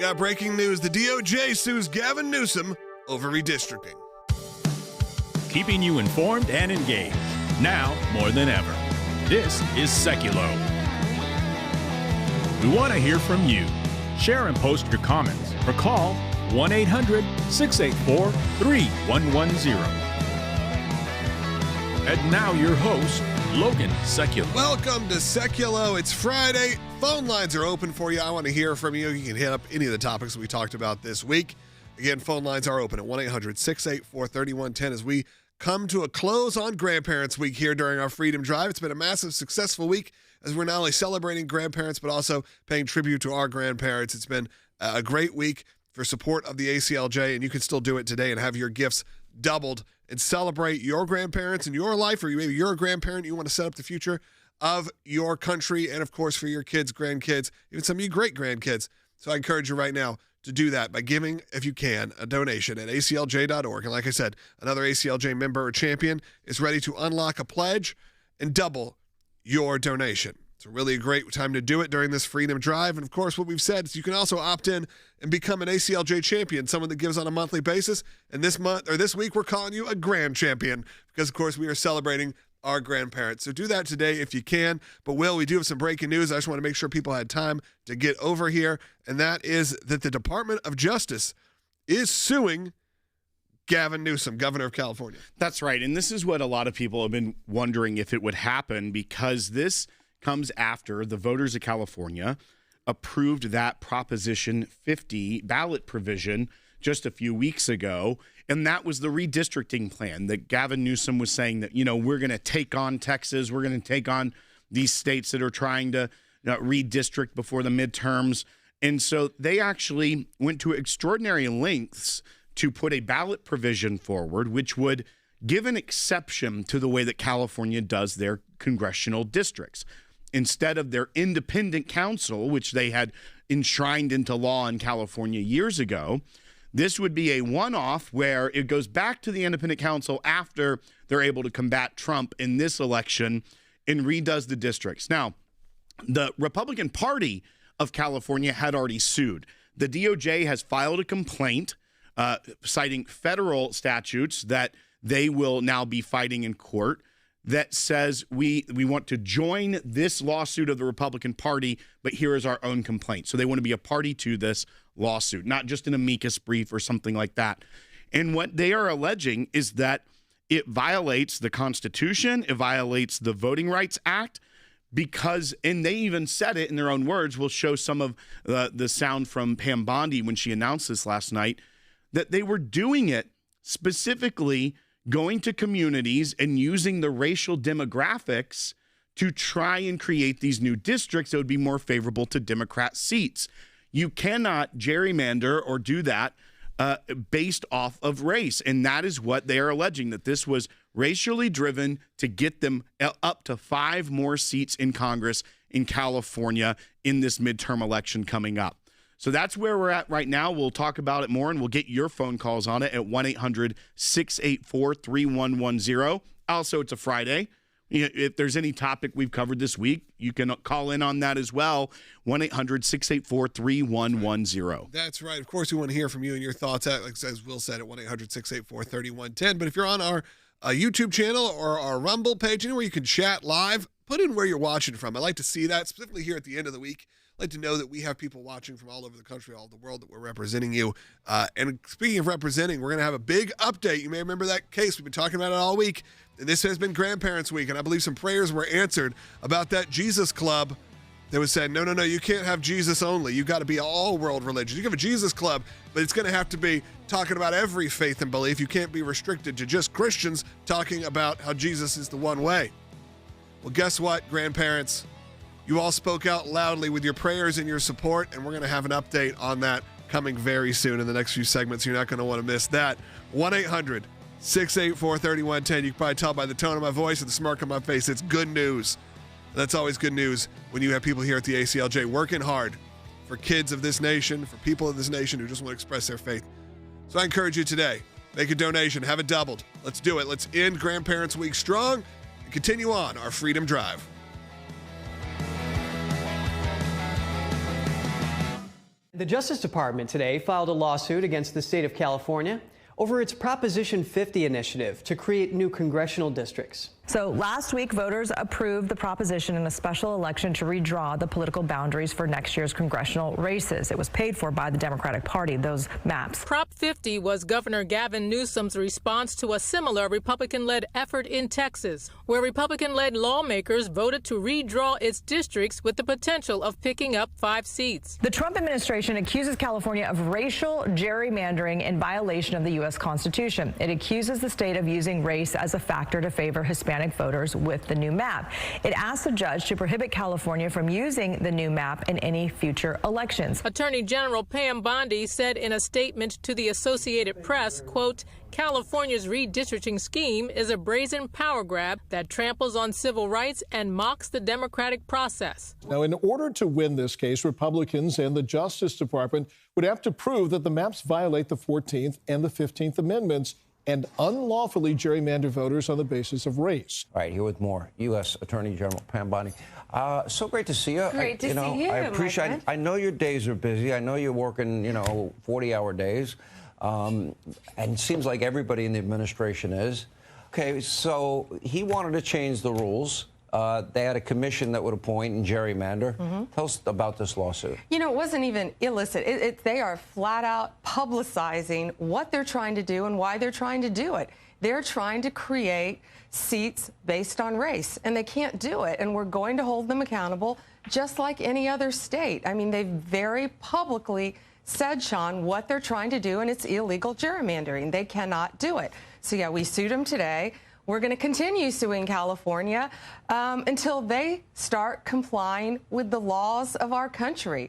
We got breaking news. The DOJ sues Gavin Newsom over redistricting. Keeping you informed and engaged, now more than ever. This is Sekulow. We want to hear from you. Share and post your comments or call 1-800-684-3110. And now your host, Logan Sekulow. Welcome to Sekulow. It's Friday. Phone lines are open for you. I want to hear from you. You can hit up any of the topics we talked about this week. Again, phone lines are open at 1-800-684-3110 as we come to a close on Grandparents' Week here during our Freedom Drive. It's been a massive, successful week as we're not only celebrating grandparents, but also paying tribute to our grandparents. It's been a great week for support of the ACLJ, and you can still do it today and have your gifts doubled and celebrate your grandparents in your life, or maybe you're a grandparent, you want to set up the future of your country, and of course for your kids, grandkids, even some of you great-grandkids. So I encourage you right now to do that by giving, if you can, a donation at aclj.org. And like I said, another ACLJ member or champion is ready to unlock a pledge and double your donation. It's really a great time to do it during this Freedom Drive. And of course, what we've said is you can also opt in and become an ACLJ champion, someone that gives on a monthly basis. And this month or this week, we're calling you a grand champion because, of course, we are celebrating our grandparents. So do that today if you can. But Will, we do have some breaking news. I just want to make sure people had time to get over here. And that is that the Department of Justice is suing Gavin Newsom, governor of California. That's right. And this is what a lot of people have been wondering if it would happen, because this comes after the voters of California approved that Proposition 50 ballot provision just a few weeks ago. And that was the redistricting plan that Gavin Newsom was saying that, we're going to take on Texas. We're going to take on these states that are trying to redistrict before the midterms. And so they actually went to extraordinary lengths to put a ballot provision forward, which would give an exception to the way that California does their congressional districts. Instead of their independent council, which they had enshrined into law in California years ago, this would be a one-off where it goes back to the independent council after they're able to combat Trump in this election and redoes the districts. Now, the Republican Party of California had already sued. The DOJ has filed a complaint citing federal statutes that they will now be fighting in court that says we want to join this lawsuit of the Republican Party, but here is our own complaint. So they want to be a party to this lawsuit, not just an amicus brief or something like that. And what they are alleging is that it violates the Constitution, it violates the Voting Rights Act, because, and they even said it in their own words, we'll show some of the sound from Pam Bondi when she announced this last night, that they were doing it specifically going to communities and using the racial demographics to try and create these new districts that would be more favorable to Democrat seats. You cannot gerrymander or do that based off of race. And that is what they are alleging, that this was racially driven to get them up to 5 more seats in Congress in California in this midterm election coming up. So that's where we're at right now. We'll talk about it more, and we'll get your phone calls on it at 1-800-684-3110. Also, it's a Friday. If there's any topic we've covered this week, you can call in on that as well, 1-800-684-3110. That's right. Of course, we want to hear from you and your thoughts, as Will said, at 1-800-684-3110. But if you're on our YouTube channel or our Rumble page, anywhere you can chat live, put in where you're watching from. I like to see that, specifically here at the end of the week. I'd like to know that we have people watching from all over the country, all over the world, that we're representing you. And speaking of representing, we're going to have a big update. You may remember that case. We've been talking about it all week. And this has been Grandparents' Week, and I believe some prayers were answered about that Jesus Club that was saying, no, you can't have Jesus only. You got to be all-world religion. You can have a Jesus Club, but it's going to have to be talking about every faith and belief. You can't be restricted to just Christians talking about how Jesus is the one way. Well, guess what, grandparents? You all spoke out loudly with your prayers and your support, and we're going to have an update on that coming very soon in the next few segments. You're not going to want to miss that. 1-800-684-3110. You can probably tell by the tone of my voice and the smirk on my face, it's good news. That's always good news when you have people here at the ACLJ working hard for kids of this nation, for people of this nation who just want to express their faith. So I encourage you today, make a donation, have it doubled. Let's do it. Let's end Grandparents' Week strong and continue on our Freedom Drive. The Justice Department today filed a lawsuit against the state of California over its Proposition 50 initiative to create new congressional districts. So last week, voters approved the proposition in a special election to redraw the political boundaries for next year's congressional races. It was paid for by the Democratic Party, those maps. Prop 50 was Governor Gavin Newsom's response to a similar Republican-led effort in Texas, where Republican-led lawmakers voted to redraw its districts with the potential of picking up 5 seats. The Trump administration accuses California of racial gerrymandering in violation of the U.S. Constitution. It accuses the state of using race as a factor to favor Hispanic voters with the new map. It asked the judge to prohibit California from using the new map in any future elections. Attorney General Pam Bondi said in a statement to the Associated Press, quote, California's redistricting scheme is a brazen power grab that tramples on civil rights and mocks the democratic process. Now, in order to win this case, Republicans and the Justice Department would have to prove that the maps violate the 14th and the 15th Amendments and unlawfully gerrymander voters on the basis of race. All right, here with more U.S. Attorney General Pam Bondi. So great to see you. Great to see you, I appreciate it. I know your days are busy. I know you're working, 40-hour days. And it seems like everybody in the administration is. Okay, so he wanted to change the rules. They had a commission that would appoint and gerrymander. Tell us about this lawsuit. It wasn't even illicit. They are flat out publicizing what they're trying to do and why they're trying to do it. They're trying to create seats based on race, and they can't do it. And we're going to hold them accountable just like any other state. I mean, they very publicly said, Sean, what they're trying to do, and it's illegal gerrymandering. They cannot do it. So, yeah, we sued them today. We're going to continue suing California until they start complying with the laws of our country.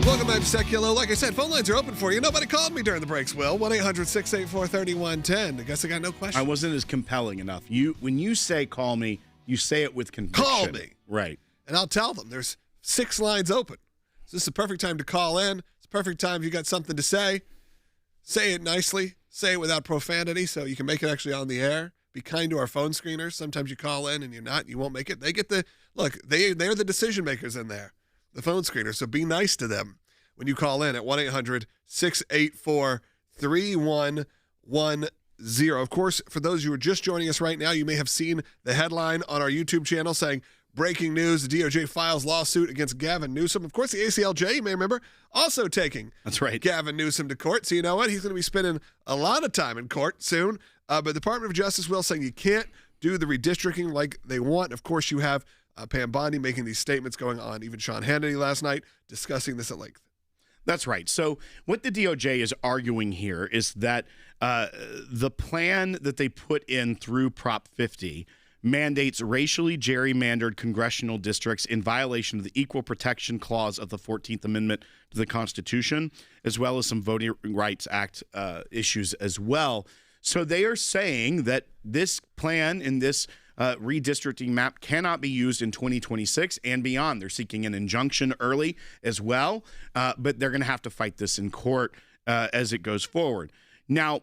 Welcome back to Sekulow. Like I said, phone lines are open for you. Nobody called me during the breaks, Will. 1-800-684-3110. I guess I got no question. I wasn't as compelling enough. When you say call me, you say it with conviction. Call me. Right. And I'll tell them there's 6 lines open. So this is the perfect time to call in. It's the perfect time if you got something to say. Say it nicely. Say it without profanity so you can make it actually on the air. Be kind to our phone screeners. Sometimes you call in and you're not. You won't make it. They get the look. They're the decision makers in there, the phone screeners. So be nice to them when you call in at 1-800-684-3110. Of course, for those who are just joining us right now, you may have seen the headline on our YouTube channel saying, breaking news, the DOJ files lawsuit against Gavin Newsom. Of course, the ACLJ, you may remember, also taking Gavin Newsom to court. So you know what? He's going to be spending a lot of time in court soon. But the Department of Justice will saying you can't do the redistricting like they want. Of course, you have Pam Bondi making these statements going on. Even Sean Hannity last night discussing this at length. That's right. So what the DOJ is arguing here is that the plan that they put in through Prop 50 mandates racially gerrymandered congressional districts in violation of the Equal Protection Clause of the 14th Amendment to the Constitution, as well as some Voting Rights Act issues as well. So they are saying that this plan in this redistricting map cannot be used in 2026 and beyond. They're seeking an injunction early as well, but they're going to have to fight this in court as it goes forward. Now,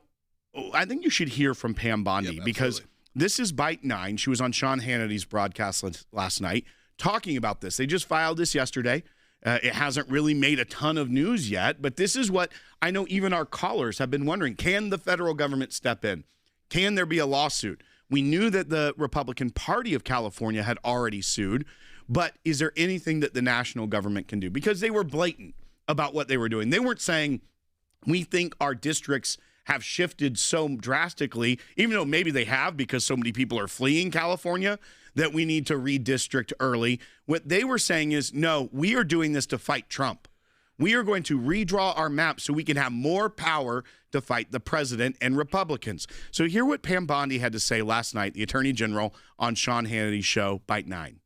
I think you should hear from Pam Bondi because this is Bite 9. She was on Sean Hannity's broadcast last night talking about this. They just filed this yesterday. It hasn't really made a ton of news yet, but this is what I know even our callers have been wondering. Can the federal government step in? Can there be a lawsuit? We knew that the Republican Party of California had already sued, but is there anything that the national government can do? Because they were blatant about what they were doing. They weren't saying, we think our districts have shifted so drastically, even though maybe they have because so many people are fleeing California, that we need to redistrict early. What they were saying is, no, we are doing this to fight Trump. We are going to redraw our map so we can have more power to fight the president and Republicans. So hear what Pam Bondi had to say last night, the Attorney General, on Sean Hannity's show, Bite 9.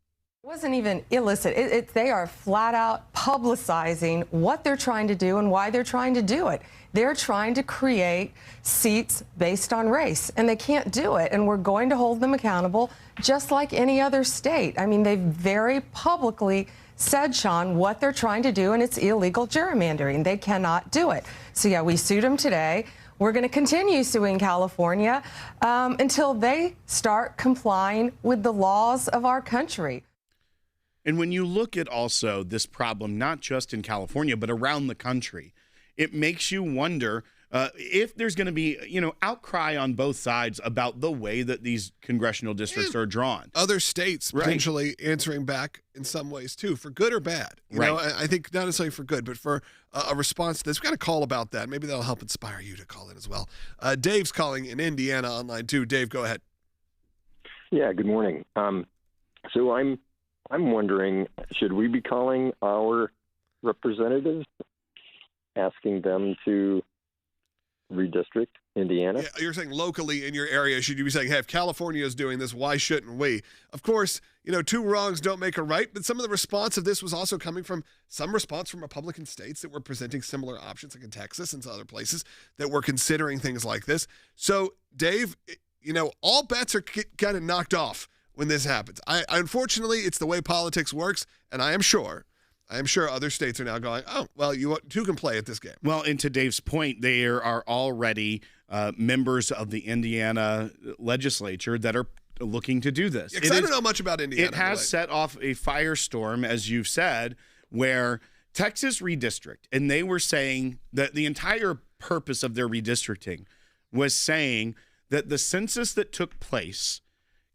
It wasn't even illicit. They are flat out publicizing what they're trying to do and why they're trying to do it. They're trying to create seats based on race, and they can't do it. And we're going to hold them accountable just like any other state. I mean, they very publicly said, Sean, what they're trying to do, and it's illegal gerrymandering. They cannot do it. So, yeah, we sued them today. we're going to continue suing California until they start complying with the laws of our country. And when you look at also this problem, not just in California, but around the country, it makes you wonder if there's going to be, outcry on both sides about the way that these congressional districts are drawn. Other states potentially answering back in some ways too, for good or bad. You know, I think not necessarily for good, but for a response to this. We got a call about that. Maybe that'll help inspire you to call in as well. Dave's calling in Indiana online too. Dave, go ahead. Yeah, good morning. So I'm wondering, should we be calling our representatives, asking them to redistrict Indiana? Yeah, you're saying locally in your area, should you be saying, hey, if California is doing this, why shouldn't we? Of course, two wrongs don't make a right, but some of the response of this was also coming from some response from Republican states that were presenting similar options, like in Texas and some other places that were considering things like this. So, Dave, all bets are kind of knocked off when this happens. Unfortunately, it's the way politics works, and I am sure other states are now going, oh, well, you two can play at this game. Well, and to Dave's point, there are already members of the Indiana legislature that are looking to do this. Yeah, 'cause I don't know much about Indiana. It has set off a firestorm, as you've said, where Texas redistrict, and they were saying that the entire purpose of their redistricting was saying that the census that took place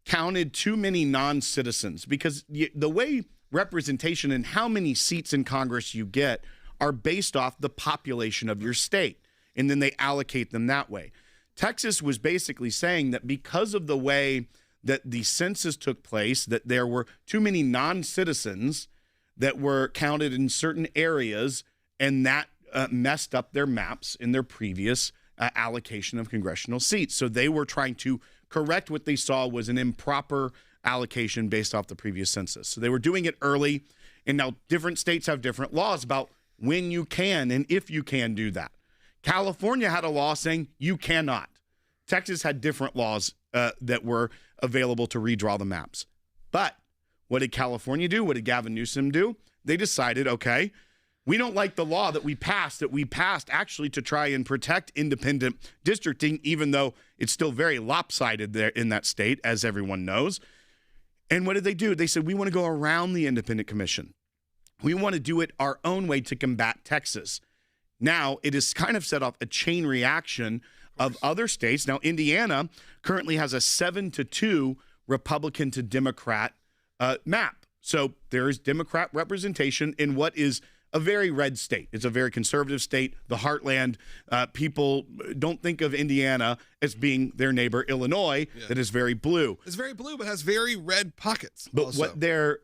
counted too many non-citizens, because the way representation and how many seats in Congress you get are based off the population of your state, and then they allocate them that way. Texas was basically saying that because of the way that the census took place, that there were too many non-citizens that were counted in certain areas, and that messed up their maps in their previous allocation of congressional seats. So they were trying to correct what they saw was an improper allocation based off the previous census. So they were doing it early, and now different states have different laws about when you can and if you can do that. California had a law saying you cannot. Texas had different laws that were available to redraw the maps. But what did California do? What did Gavin Newsom do? They decided, okay, we don't like the law that we passed actually to try and protect independent districting, even though it's still very lopsided there in that state, as everyone knows. And what did they do? They said, we want to go around the independent commission. We want to do it our own way to combat Texas. Now, it has kind of set off a chain reaction of other states. Now, Indiana currently has a 7-2 Republican to Democrat map. So there is Democrat representation in what is a very red state. It's a very conservative state, the heartland. People don't think of Indiana as being their neighbor, Illinois, that is very blue. It's very blue, but has very red pockets. But also. what their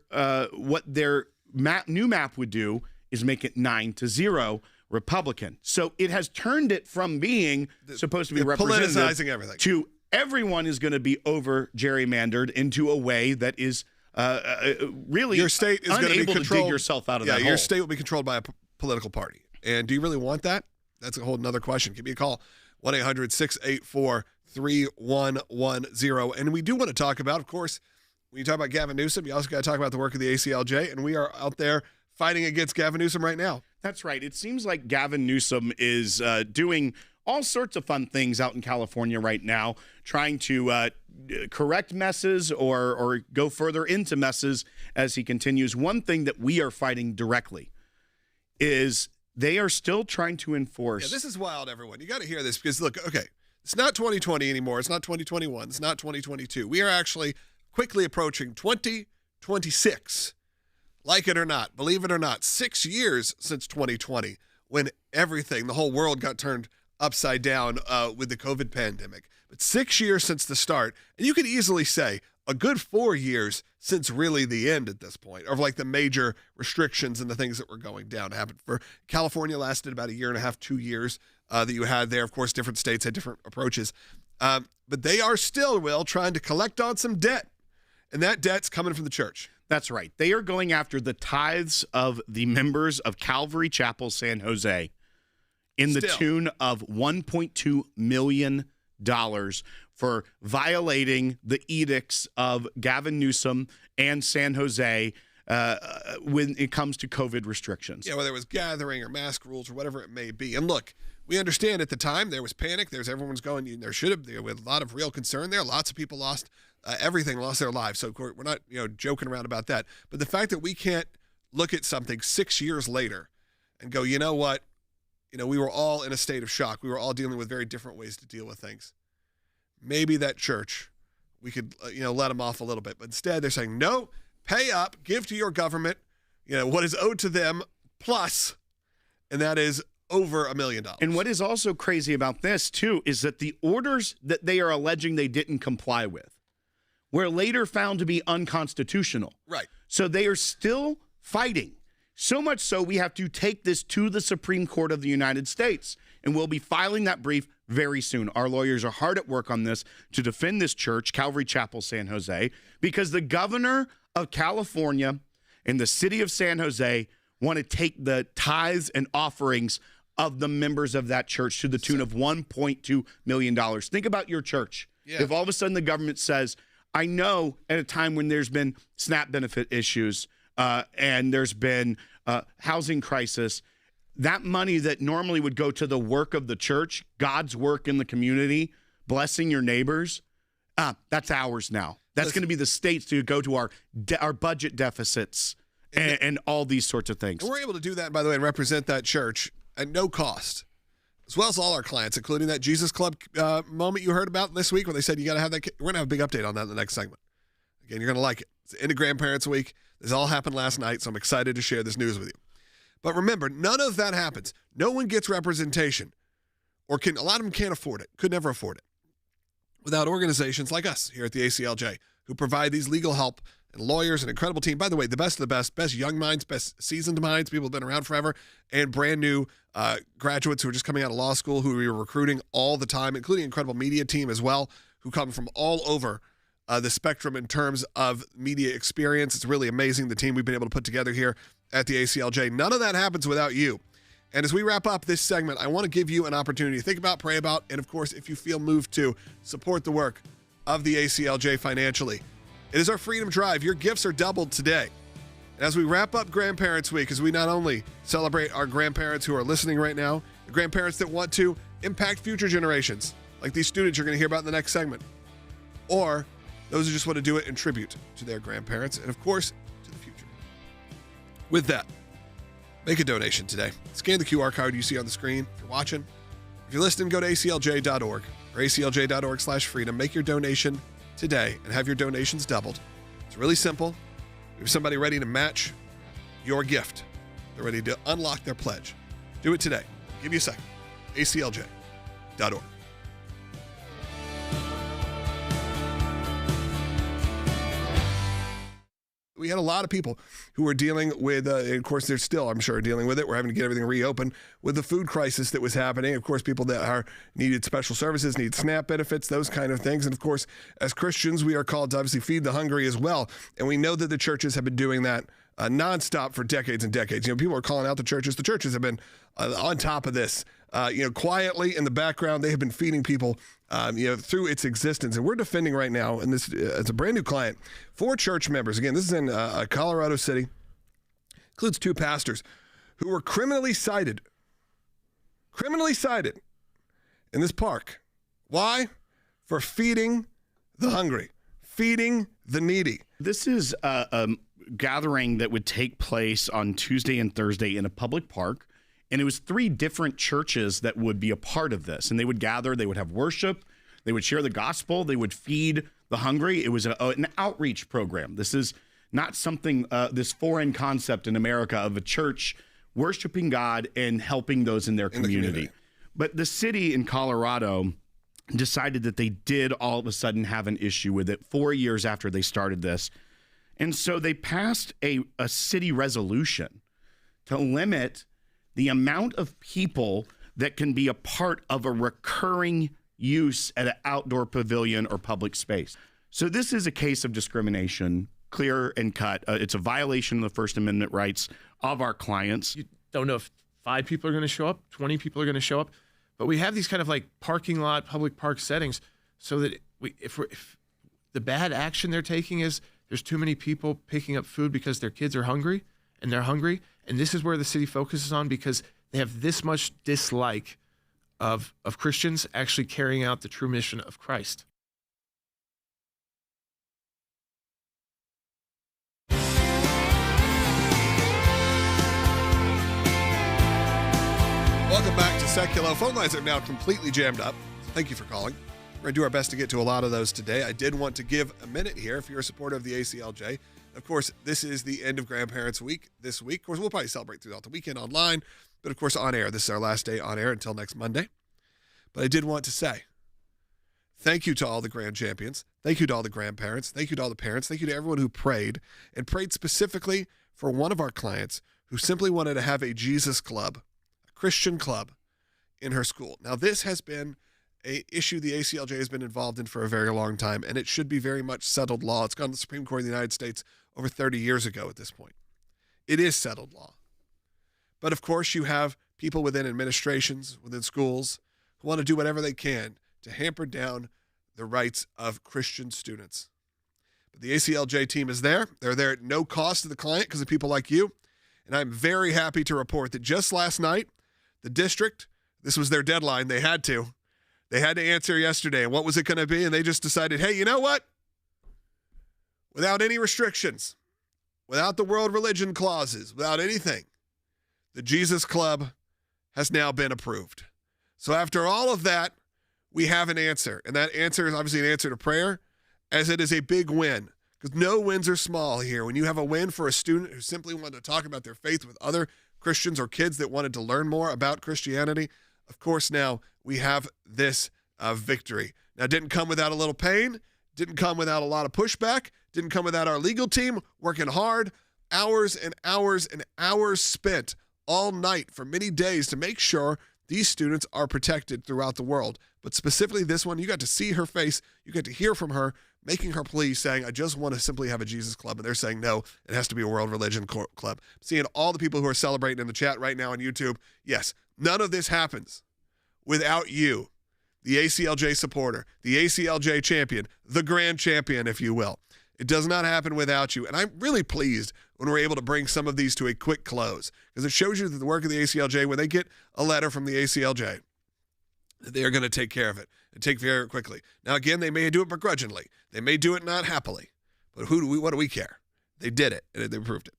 new map would do is make it 9-0 Republican. So it has turned it from being supposed to be representative politicizing everything to everyone is going to be over gerrymandered into a way that is really your state is going to be controlled. To dig yourself out of that hole. Your state will be controlled by a political party. And do you really want that? That's a whole nother question. Give me a call, 1-800-684-3110. And we do want to talk about, of course, when you talk about Gavin Newsom, you also got to talk about the work of the ACLJ. And we are out there fighting against Gavin Newsom right now. That's right. It seems like Gavin Newsom is doing all sorts of fun things out in California right now, trying to correct messes or go further into messes as he continues. One thing that we are fighting directly is they are still trying to enforce. Yeah, this is wild, everyone. You got to hear this because, look, okay, it's not 2020 anymore. It's not 2021. It's not 2022. We are actually quickly approaching 2026. Like it or not, believe it or not, 6 years since 2020 when everything, the whole world got turned upside down with the COVID pandemic. But 6 years since the start, and you could easily say a good 4 years since really the end at this point, of like the major restrictions and the things that were going down happened. For California lasted about 1.5 years, 2 years that you had there. Of course, different states had different approaches. But they are still, Will, trying to collect on some debt. And that debt's coming from the church. That's right. They are going after the tithes of the members of Calvary Chapel San Jose in the tune of $1.2 million for violating the edicts of Gavin Newsom and San Jose when it comes to COVID restrictions. Yeah, whether it was gathering or mask rules or whatever it may be. And look, We understand at the time there was panic. Everyone's going, there should have been a lot of real concern there. Lots of people lost everything, lost their lives. So we're not, joking around about that. But the fact that we can't look at something 6 years later and go, you know what? We were all in a state of shock. We were all dealing with very different ways to deal with things. Maybe that church, we could, let them off a little bit. But instead, they're saying, no, pay up, give to your government, what is owed to them plus, and that is over $1 million. And what is also crazy about this, too, is that the orders that they are alleging they didn't comply with were later found to be unconstitutional. Right. So they are still fighting. So much so we have to take this to the Supreme Court of the United States, and we'll be filing that brief very soon. Our lawyers are hard at work on this to defend this church, Calvary Chapel, San Jose, because the governor of California and the city of San Jose want to take the tithes and offerings of the members of that church to the tune of $1.2 million. Think about your church. Yeah. If all of a sudden the government says, I know at a time when there's been SNAP benefit issues and there's been housing crisis, that money that normally would go to the work of the church, God's work in the community, blessing your neighbors, that's ours now. That's going to be the state's to go to our budget deficits and all these sorts of things. And we're able to do that, by the way, and represent that church at no cost, as well as all our clients, including that Jesus Club moment you heard about this week where they said you got to have that. We're going to have a big update on that in the next segment. Again, you're going to like it. It's the end of Grandparents Week. This all happened last night, so I'm excited to share this news with you. But remember, none of that happens. No one gets representation, or a lot of them can't afford it, could never afford it, without organizations like us here at the ACLJ, who provide these legal help and lawyers, an incredible team. By the way, the best of the best young minds, best seasoned minds, people who've been around forever, and brand new graduates who are just coming out of law school, who we are recruiting all the time, including an incredible media team as well, who come from all over the spectrum in terms of media experience. It's really amazing, the team we've been able to put together here at the ACLJ. None of that happens without you. And as we wrap up this segment, I want to give you an opportunity to think about, pray about, and of course, if you feel moved to, support the work of the ACLJ financially. It is our Freedom Drive. Your gifts are doubled today. And as we wrap up Grandparents Week, as we not only celebrate our grandparents who are listening right now, the grandparents that want to impact future generations, like these students you're going to hear about in the next segment, or those who just want to do it in tribute to their grandparents, and of course, to the future. With that, make a donation today. Scan the QR code you see on the screen if you're watching. If you're listening, go to aclj.org or aclj.org/freedom. Make your donation today and have your donations doubled. It's really simple. We have somebody ready to match your gift. They're ready to unlock their pledge. Do it today. Give you a second. aclj.org. We had a lot of people who were dealing with, and of course, they're still, I'm sure, dealing with it. We're having to get everything reopened with the food crisis that was happening. Of course, people that needed special services, need SNAP benefits, those kind of things. And of course, as Christians, we are called to obviously feed the hungry as well. And we know that the churches have been doing that nonstop for decades and decades. People are calling out the churches. The churches have been on top of this. Quietly in the background, they have been feeding people, through its existence. And we're defending right now, and this as a brand new client, 4 church members. Again, this is in Colorado City. Includes 2 pastors who were criminally cited in this park. Why? For feeding the hungry, feeding the needy. This is a gathering that would take place on Tuesday and Thursday in a public park. And it was 3 different churches that would be a part of this. And they would gather, they would have worship, they would share the gospel, they would feed the hungry. It was an outreach program. This is not something, this foreign concept in America of a church worshiping God and helping those in their community. But the city in Colorado decided that they did all of a sudden have an issue with it 4 years after they started this. And so they passed a city resolution to limit the amount of people that can be a part of a recurring use at an outdoor pavilion or public space. So this is a case of discrimination, clear and cut. It's a violation of the First Amendment rights of our clients. You don't know if 5 people are going to show up, 20 people are going to show up, but we have these kind of like parking lot, public park settings so that if the bad action they're taking is there's too many people picking up food because their kids are hungry and they're hungry. And this is where the city focuses on because they have this much dislike of Christians actually carrying out the true mission of Christ. Welcome back to Sekulow. Phone lines are now completely jammed up. Thank you for calling. We're going to do our best to get to a lot of those today. I did want to give a minute here if you're a supporter of the ACLJ. Of course, this is the end of Grandparents' Week this week. Of course, we'll probably celebrate throughout the weekend online, but of course on air. This is our last day on air until next Monday. But I did want to say thank you to all the grand champions. Thank you to all the grandparents. Thank you to all the parents. Thank you to everyone who prayed and prayed specifically for one of our clients who simply wanted to have a Jesus club, a Christian club in her school. Now, this has been an issue the ACLJ has been involved in for a very long time, and it should be very much settled law. It's gone to the Supreme Court of the United States over 30 years ago at this point. It is settled law. But of course, you have people within administrations, within schools, who want to do whatever they can to hamper down the rights of Christian students. But the ACLJ team is there. They're there at no cost to the client because of people like you. And I'm very happy to report that just last night, the district, this was their deadline, they had to answer yesterday. And what was it going to be? And they just decided, hey, you know what? Without any restrictions, without the world religion clauses, without anything, the Jesus Club has now been approved. So after all of that, we have an answer. And that answer is obviously an answer to prayer, as it is a big win. Because no wins are small here. When you have a win for a student who simply wanted to talk about their faith with other Christians or kids that wanted to learn more about Christianity, of course now we have this victory. Now, it didn't come without a little pain, didn't come without a lot of pushback, didn't come without our legal team working hard, hours and hours and hours spent all night for many days to make sure these students are protected throughout the world. But specifically this one, you got to see her face, you got to hear from her, making her plea, saying, I just want to simply have a Jesus club. And they're saying, no, it has to be a world religion club. Seeing all the people who are celebrating in the chat right now on YouTube, yes, none of this happens without you, the ACLJ supporter, the ACLJ champion, the grand champion, if you will. It does not happen without you. And I'm really pleased when we're able to bring some of these to a quick close, because it shows you that the work of the ACLJ, when they get a letter from the ACLJ, that they are going to take care of it and take care of it quickly. Now, again, they may do it begrudgingly. They may do it not happily. But what do we care? They did it, and they proved it.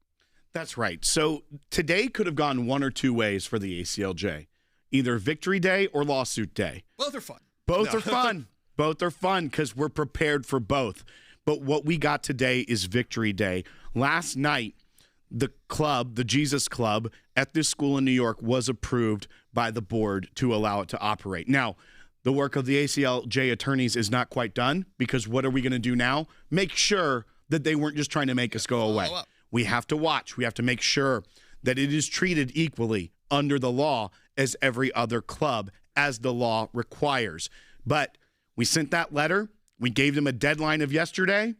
That's right. So today could have gone one or two ways for the ACLJ. Either victory day or lawsuit day. Both are fun. Both are fun. Both are fun because we're prepared for both. But what we got today is victory day. Last night, the club, the Jesus Club at this school in New York was approved by the board to allow it to operate. Now, the work of the ACLJ attorneys is not quite done, because what are we going to do now? Make sure that they weren't just trying to make us go away. We have to watch. We have to make sure that it is treated equally under the law as every other club, as the law requires. But we sent that letter. We gave them a deadline of yesterday.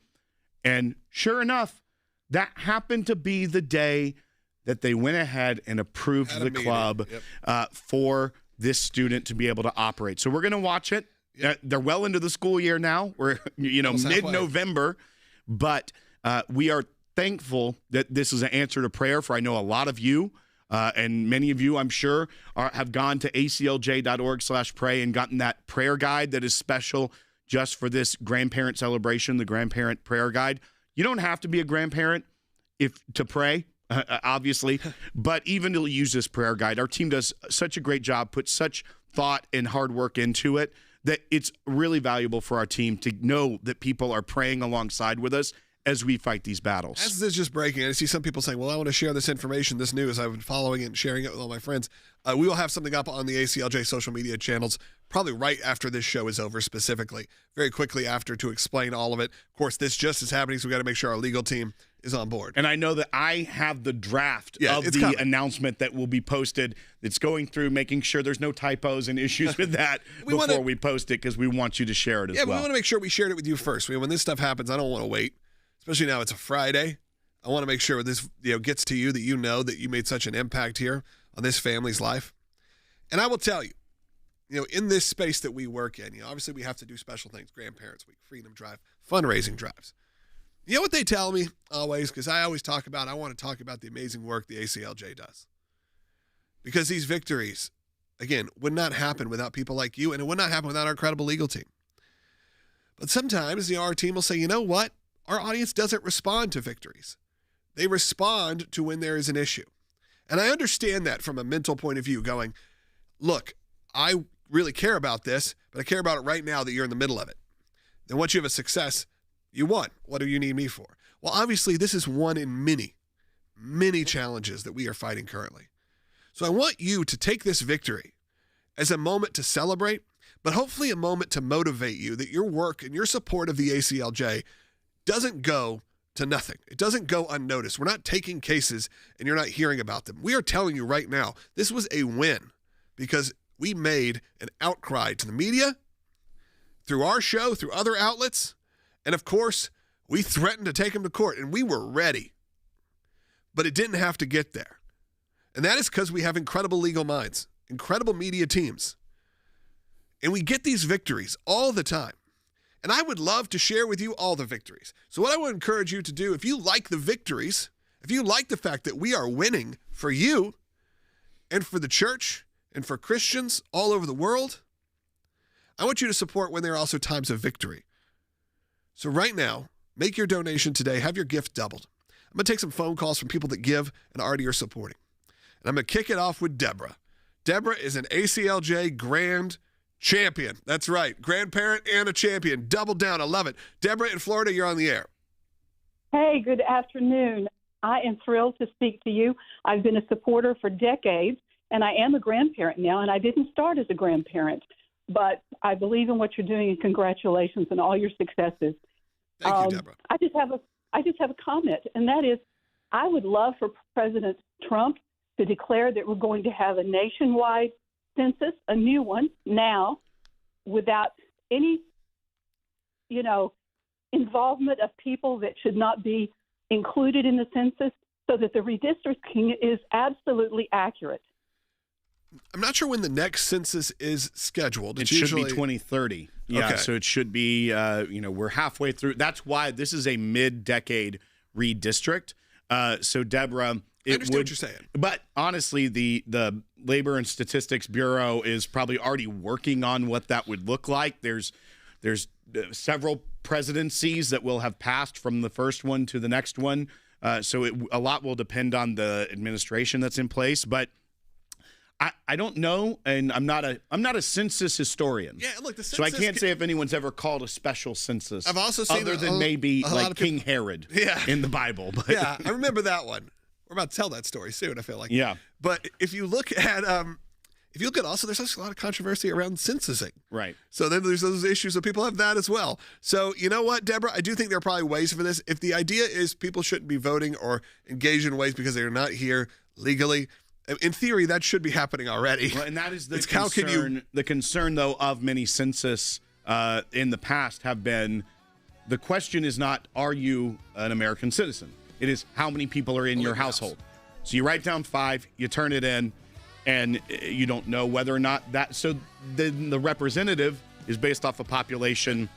And sure enough, that happened to be the day that they went ahead and approved the club for this student to be able to operate. So we're going to watch it. Yep. They're well into the school year now. We're mid-November, but we are thankful that this is an answer to prayer for, I know, a lot of you, and many of you, I'm sure, have gone to aclj.org/pray and gotten that prayer guide that is special just for this grandparent celebration, the grandparent prayer guide. You don't have to be a grandparent to pray, obviously, but even to use this prayer guide. Our team does such a great job, puts such thought and hard work into it, that it's really valuable for our team to know that people are praying alongside with us as we fight these battles. As this is just breaking, I see some people saying, well, I want to share this information, this news. I've been following it and sharing it with all my friends. We will have something up on the ACLJ social media channels probably right after this show is over, specifically, very quickly after, to explain all of it. Of course, this just is happening, so we got to make sure our legal team is on board. And I know that I have the draft of the announcement that will be posted. It's going through, making sure there's no typos and issues with that before we post it, because we want you to share it as well. Yeah, we want to make sure we shared it with you first. When this stuff happens, I don't want to wait. Especially now it's a Friday. I want to make sure this gets to you, that you know that you made such an impact here on this family's life. And I will tell you, in this space that we work in, obviously we have to do special things, Grandparents Week, Freedom Drive, fundraising drives. You know what they tell me always, because I want to talk about the amazing work the ACLJ does. Because these victories again, would not happen without people like you, and it would not happen without our incredible legal team. But sometimes our team will say, you know what? Our audience doesn't respond to victories. They respond to when there is an issue. And I understand that from a mental point of view, going, look, I really care about this, but I care about it right now that you're in the middle of it. Then once you have a success, you won. What do you need me for? Well, obviously, this is one in many, many challenges that we are fighting currently. So I want you to take this victory as a moment to celebrate, but hopefully a moment to motivate you that your work and your support of the ACLJ doesn't go to nothing. It doesn't go unnoticed. We're not taking cases and you're not hearing about them. We are telling you right now, this was a win because we made an outcry to the media, through our show, through other outlets, and of course, we threatened to take him to court, and we were ready. But it didn't have to get there. And that is because we have incredible legal minds, incredible media teams. And we get these victories all the time. And I would love to share with you all the victories. So what I would encourage you to do, if you like the victories, if you like the fact that we are winning for you and for the church and for Christians all over the world, I want you to support when there are also times of victory. So right now, make your donation today. Have your gift doubled. I'm going to take some phone calls from people that give and already are supporting. And I'm going to kick it off with Deborah. Deborah is an ACLJ Grand Champion. That's right. Grandparent and a champion. Double down. I love it. Deborah in Florida, you're on the air. Hey, good afternoon. I am thrilled to speak to you. I've been a supporter for decades, and I am a grandparent now, and I didn't start as a grandparent. But I believe in what you're doing, and congratulations on all your successes. Thank you, Deborah. I just have a comment, and that is, I would love for President Trump to declare that we're going to have a nationwide census, a new one now, without any, involvement of people that should not be included in the census, so that the redistricting is absolutely accurate. I'm not sure when the next census is scheduled. It should be 2030. Yeah, okay. So it should be, we're halfway through. That's why this is a mid-decade redistrict. So, Deborah, I understand what you're saying. But honestly, the Labor and Statistics Bureau is probably already working on what that would look like. There's several presidencies that will have passed from the first one to the next one. So a lot will depend on the administration that's in place. But I don't know, and I'm not a census historian. Yeah, look, the census, so I can't say if anyone's ever called a special census. I've also seen other than maybe like King Herod in the Bible. But. Yeah, I remember that one. We're about to tell that story soon, I feel like. Yeah. But if you look at also, there's also a lot of controversy around censusing. Right. So then there's those issues, so people have that as well. So you know what, Deborah? I do think there are probably ways for this. If the idea is people shouldn't be voting or engaged in ways because they're not here legally, in theory, that should be happening already. Well, and that is the concern. How can you... The concern, though, of many census in the past have been, the question is not, are you an American citizen? It is, how many people are in your household? So you write down 5, you turn it in, and you don't know whether or not that. So then the representative is based off a population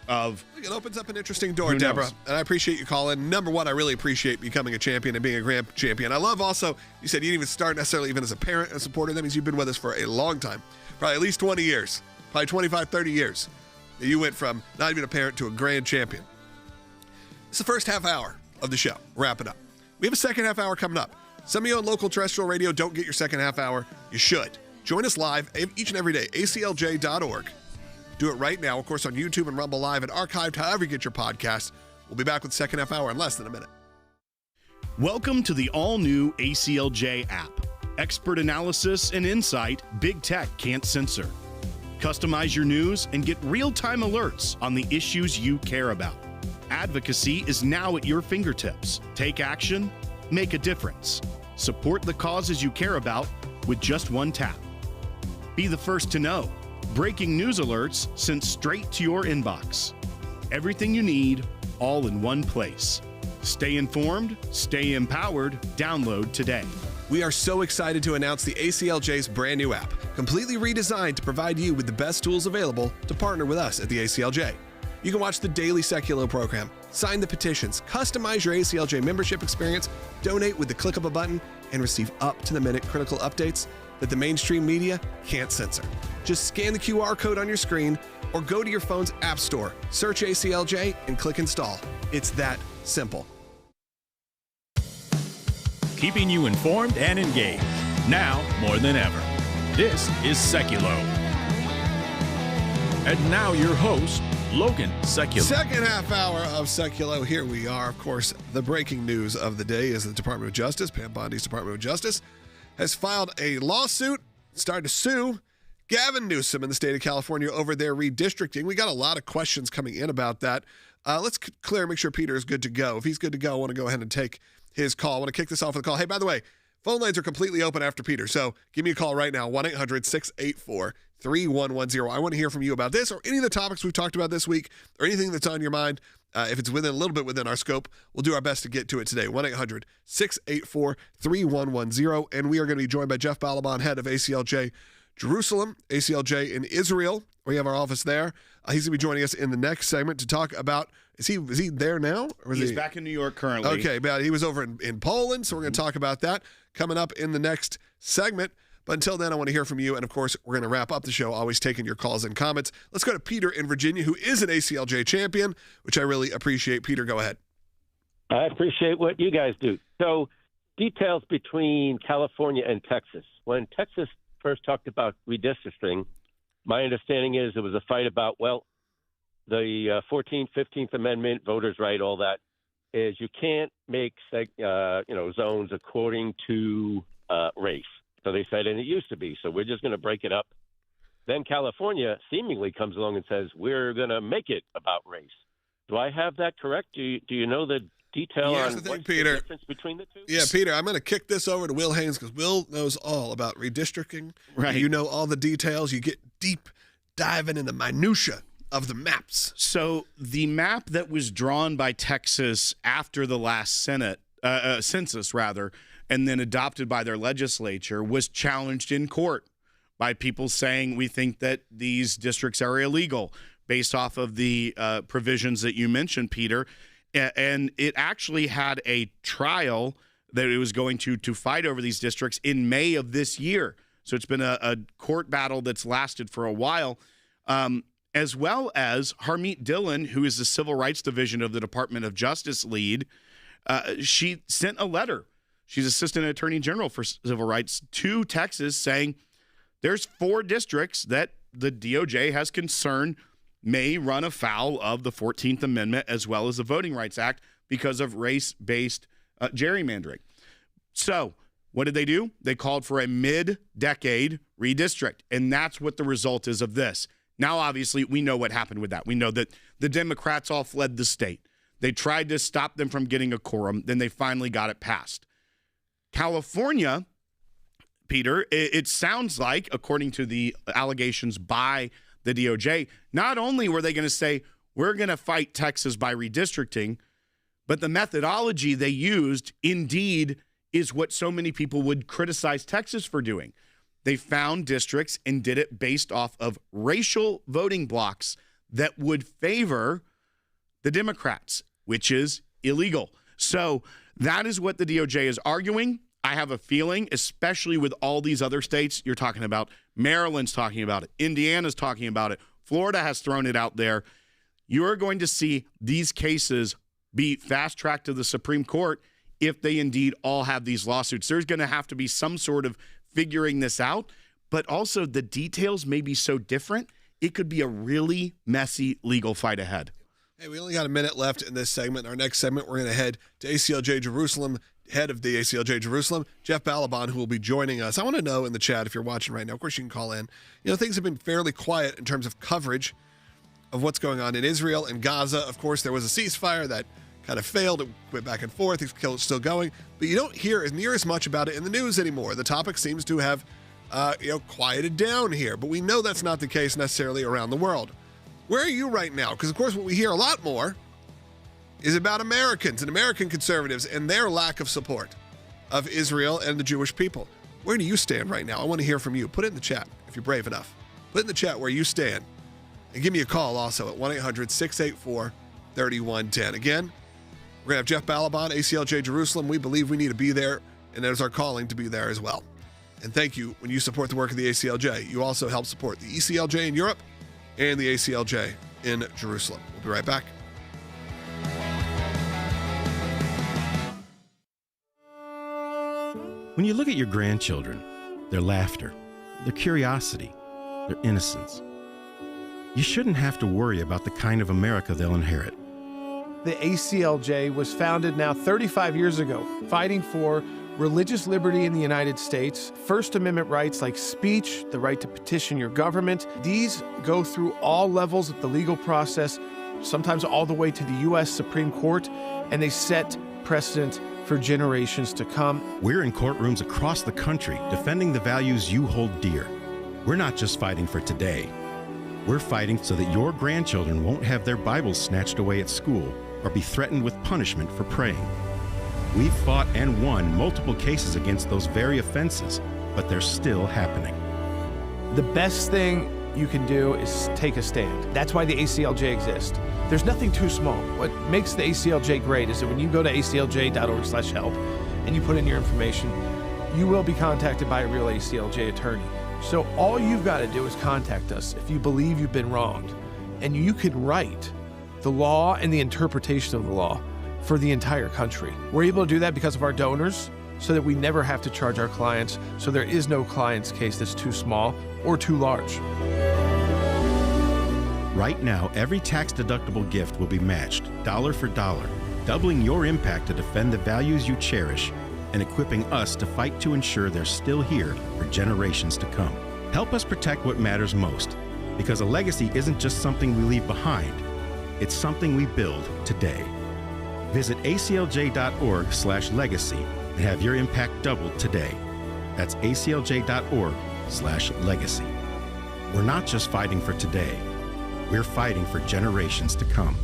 of. It opens up an interesting door, Deborah. And I appreciate you calling. Number one, I really appreciate becoming a champion and being a grand champion. I love also, you said you didn't even start necessarily even as a parent and supporter. That means you've been with us for a long time, probably at least 20 years, probably 25, 30 years. You went from not even a parent to a grand champion. It's the first half hour of the show. Wrap it up. We have a second half hour coming up. Some of you on local terrestrial radio don't get your second half hour. You should. Join us live each and every day, aclj.org. Do it right now, of course, on YouTube and Rumble Live and archived however you get your podcasts. We'll be back with the second half hour in less than a minute. Welcome to the all-new ACLJ app. Expert analysis and insight big tech can't censor. Customize your news and get real-time alerts on the issues you care about. Advocacy is now at your fingertips. Take action, make a difference. Support the causes you care about with just one tap. Be the first to know. Breaking news alerts sent straight to your inbox. Everything you need, all in one place. Stay informed, stay empowered. Download today. We are so excited to announce the ACLJ's brand new app, completely redesigned to provide you with the best tools available to partner with us at the ACLJ. You can watch the daily Sekulow program, sign the petitions, customize your ACLJ membership experience, donate with the click of a button, and receive up-to-the-minute critical updates. that the mainstream media can't censor. Just scan the QR code on your screen or go to your phone's app store, search ACLJ, and click install. It's that simple. Keeping you informed and engaged, now more than ever. This is Sekulow. And now your host, Logan Sekulow. Second half hour of Sekulow. Here we are. Of course, the breaking news of the day is the Department of Justice, Pam Bondi's Department of Justice, has filed a lawsuit, started to sue Gavin Newsom in the state of California over their redistricting. We got a lot of questions coming in about that. Let's make sure Peter is good to go. If he's good to go, I want to go ahead and take his call. I want to kick this off with a call. Hey, by the way, phone lines are completely open after Peter, so give me a call right now, 1-800-684-3110. I want to hear from you about this or any of the topics we've talked about this week or anything that's on your mind. If it's within a little bit within our scope, we'll do our best to get to it today. 1-800-684-3110. And we are going to be joined by Jeff Balaban, head of ACLJ Jerusalem, ACLJ in Israel. We have our office there. He's going to be joining us in the next segment to talk about, is he there now? Or He's back in New York currently. Okay, but he was over in Poland, so we're going to talk about that coming up in the next segment. But until then, I want to hear from you. And, of course, we're going to wrap up the show, always taking your calls and comments. Let's go to Peter in Virginia, who is an ACLJ champion, which I really appreciate. Peter, go ahead. I appreciate what you guys do. So, details between California and Texas. When Texas first talked about redistricting, my understanding is it was a fight about, the 14th, 15th Amendment, voters' right, all that, is you can't make zones according to race. So they said, and it used to be, so we're just going to break it up. Then California seemingly comes along and says, we're going to make it about race. Do I have that correct? Do you know the detail on what's the difference between the two? Yeah, Peter, I'm going to kick this over to Will Haynes because Will knows all about redistricting. Right. You know all the details. You get deep diving in the minutia of the maps. So the map that was drawn by Texas after the last census, and then adopted by their legislature was challenged in court by people saying we think that these districts are illegal based off of the provisions that you mentioned, Peter. And it actually had a trial that it was going to fight over these districts in May of this year. So it's been a court battle that's lasted for a while, as well as Harmeet Dillon, who is the Civil Rights Division of the Department of Justice lead. She sent a letter. She's Assistant Attorney General for Civil Rights to Texas saying there's 4 districts that the DOJ has concern may run afoul of the 14th Amendment as well as the Voting Rights Act because of race-based gerrymandering. So what did they do? They called for a mid-decade redistrict, and that's what the result is of this. Now, obviously, we know what happened with that. We know that the Democrats all fled the state. They tried to stop them from getting a quorum. Then they finally got it passed. California, Peter, it sounds like, according to the allegations by the DOJ, not only were they going to say, we're going to fight Texas by redistricting, but the methodology they used, indeed, is what so many people would criticize Texas for doing. They found districts and did it based off of racial voting blocks that would favor the Democrats, which is illegal. So that is what the DOJ is arguing. I have a feeling, especially with all these other states you're talking about, Maryland's talking about it, Indiana's talking about it, Florida has thrown it out there. You're going to see these cases be fast-tracked to the Supreme Court if they indeed all have these lawsuits. There's going to have to be some sort of figuring this out, but also the details may be so different, it could be a really messy legal fight ahead. Hey, we only got a minute left in this segment. Our next segment, we're going to head to ACLJ Jerusalem, head of the ACLJ Jerusalem, Jeff Balaban, who will be joining us. I want to know in the chat, if you're watching right now, of course you can call in. You know, things have been fairly quiet in terms of coverage of what's going on in Israel and Gaza. Of course, there was a ceasefire that kind of failed. It went back and forth. It's still going. But you don't hear near as much about it in the news anymore. The topic seems to have quieted down here. But we know that's not the case necessarily around the world. Where are you right now? Because, of course, what we hear a lot more is about Americans and American conservatives and their lack of support of Israel and the Jewish people. Where do you stand right now? I want to hear from you. Put it in the chat if you're brave enough. Put in the chat where you stand. And give me a call also at 1-800-684-3110. Again, we're going to have Jeff Balaban, ACLJ Jerusalem. We believe we need to be there, and that is our calling to be there as well. And thank you when you support the work of the ACLJ. You also help support the ECLJ in Europe and the ACLJ in Jerusalem. We'll be right back. When you look at your grandchildren, their laughter, their curiosity, their innocence, you shouldn't have to worry about the kind of America they'll inherit. The ACLJ was founded now 35 years ago, fighting for religious liberty in the United States, First Amendment rights like speech, the right to petition your government. These go through all levels of the legal process, sometimes all the way to the U.S. Supreme Court, and they set precedent for generations to come. We're in courtrooms across the country defending the values you hold dear. We're not just fighting for today. We're fighting so that your grandchildren won't have their Bibles snatched away at school or be threatened with punishment for praying. We've fought and won multiple cases against those very offenses, but they're still happening. The best thing you can do is take a stand. That's why the ACLJ exists. There's nothing too small. What makes the ACLJ great is that when you go to aclj.org/help and you put in your information, you will be contacted by a real ACLJ attorney. So all you've got to do is contact us if you believe you've been wronged, and you can write the law and the interpretation of the law for the entire country. We're able to do that because of our donors, so that we never have to charge our clients, so there is no client's case that's too small or too large. Right now, every tax-deductible gift will be matched, dollar for dollar, doubling your impact to defend the values you cherish and equipping us to fight to ensure they're still here for generations to come. Help us protect what matters most, because a legacy isn't just something we leave behind, it's something we build today. Visit aclj.org/legacy and have your impact doubled today. That's aclj.org/legacy. We're not just fighting for today, we're fighting for generations to come.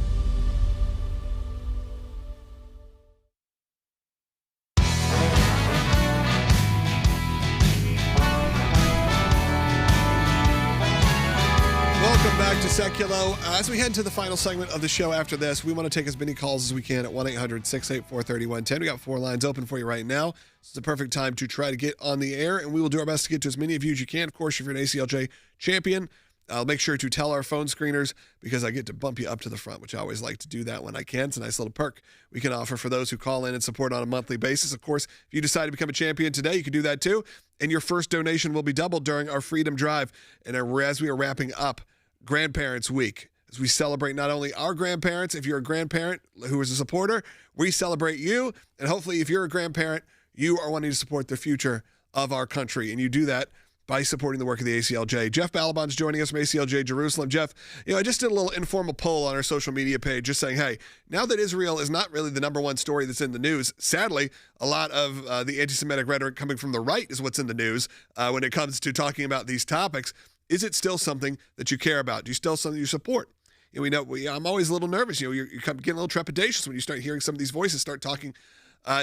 Welcome back to Sekulow. As we head to the final segment of the show after this, we want to take as many calls as we can at 1-800-684-3110. We got 4 lines open for you right now. This is the perfect time to try to get on the air, and we will do our best to get to as many of you as you can. Of course, if you're an ACLJ champion, I'll make sure to tell our phone screeners, because I get to bump you up to the front, which I always like to do that when I can. It's a nice little perk we can offer for those who call in and support on a monthly basis. Of course, if you decide to become a champion today, you can do that too. And your first donation will be doubled during our Freedom Drive. And as we are wrapping up Grandparents Week, as we celebrate not only our grandparents, if you're a grandparent who is a supporter, we celebrate you. And hopefully, if you're a grandparent, you are wanting to support the future of our country. And you do that by supporting the work of the ACLJ. Jeff Balabon's joining us from ACLJ Jerusalem. Jeff, I just did a little informal poll on our social media page just saying, hey, now that Israel is not really the number one story that's in the news, sadly, a lot of the anti-Semitic rhetoric coming from the right is what's in the news when it comes to talking about these topics. Is it still something that you care about? Do you still something you support? We know I'm always a little nervous. You're getting a little trepidatious when you start hearing some of these voices start talking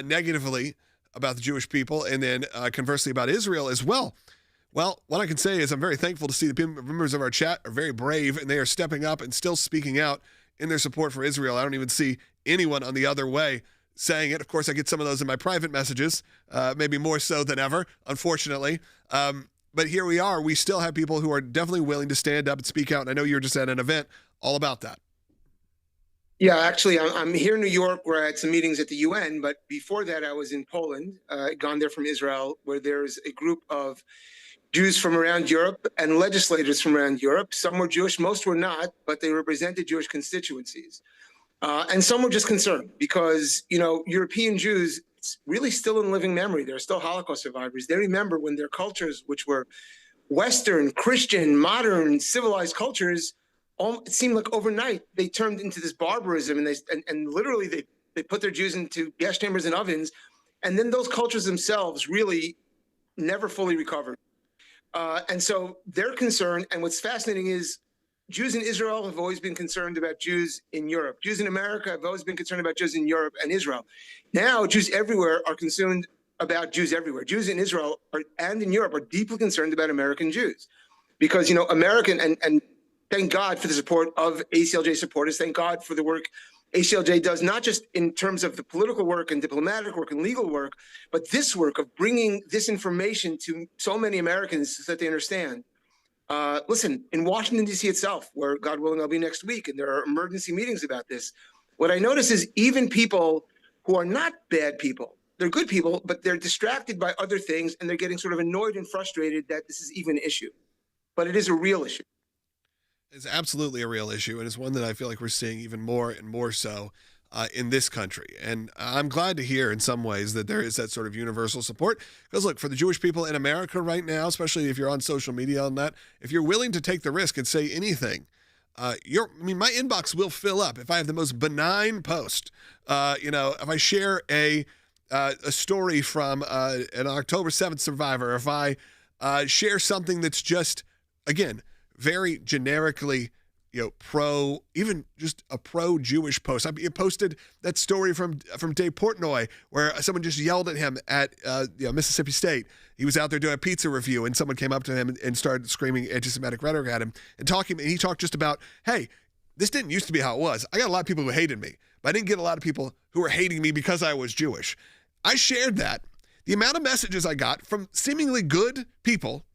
negatively about the Jewish people, and then conversely about Israel as well. Well, what I can say is I'm very thankful to see the members of our chat are very brave, and they are stepping up and still speaking out in their support for Israel. I don't even see anyone on the other way saying it. Of course, I get some of those in my private messages, maybe more so than ever, unfortunately. But here we are. We still have people who are definitely willing to stand up and speak out. And I know you were just at an event all about that. Yeah, actually, I'm here in New York where I had some meetings at the UN. But before that, I was in Poland, gone there from Israel, where there's a group of Jews from around Europe and legislators from around Europe. Some were Jewish, most were not, but they represented Jewish constituencies. And some were just concerned because, European Jews, it's really still in living memory. They're still Holocaust survivors. They remember when their cultures, which were Western, Christian, modern, civilized cultures, it seemed like overnight they turned into this barbarism, and literally they put their Jews into gas chambers and ovens. And then those cultures themselves really never fully recovered. And so they're concerned. And what's fascinating is Jews in Israel have always been concerned about Jews in Europe. Jews in America have always been concerned about Jews in Europe and Israel. Now, Jews everywhere are concerned about Jews everywhere. Jews in Israel and in Europe are deeply concerned about American Jews because, American, and thank God for the support of ACLJ supporters. Thank God for the work ACLJ does, not just in terms of the political work and diplomatic work and legal work, but this work of bringing this information to so many Americans so that they understand. Listen, in Washington, D.C. itself, where God willing I'll be next week, and there are emergency meetings about this, what I notice is even people who are not bad people, they're good people, but they're distracted by other things, and they're getting sort of annoyed and frustrated that this is even an issue. But it is a real issue. It's absolutely a real issue, and it's one that I feel like we're seeing even more and more so in this country. And I'm glad to hear in some ways that there is that sort of universal support. Because look, for the Jewish people in America right now, especially if you're on social media on that, if you're willing to take the risk and say anything, my inbox will fill up if I have the most benign post. If I share a story from an October 7th survivor, if I share something that's just, again, very generically, even just a pro-Jewish post. I posted that story from Dave Portnoy where someone just yelled at him at Mississippi State. He was out there doing a pizza review, and someone came up to him and started screaming anti-Semitic rhetoric at him and he talked just about, hey, this didn't used to be how it was. I got a lot of people who hated me, but I didn't get a lot of people who were hating me because I was Jewish. I shared that. The amount of messages I got from seemingly good people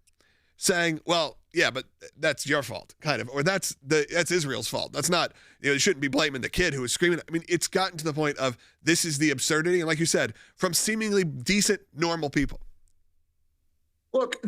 saying, well, yeah, but that's your fault, kind of, or that's Israel's fault. That's not, you shouldn't be blaming the kid who was screaming. I mean, it's gotten to the point of this is the absurdity. And like you said, from seemingly decent, normal people. Look,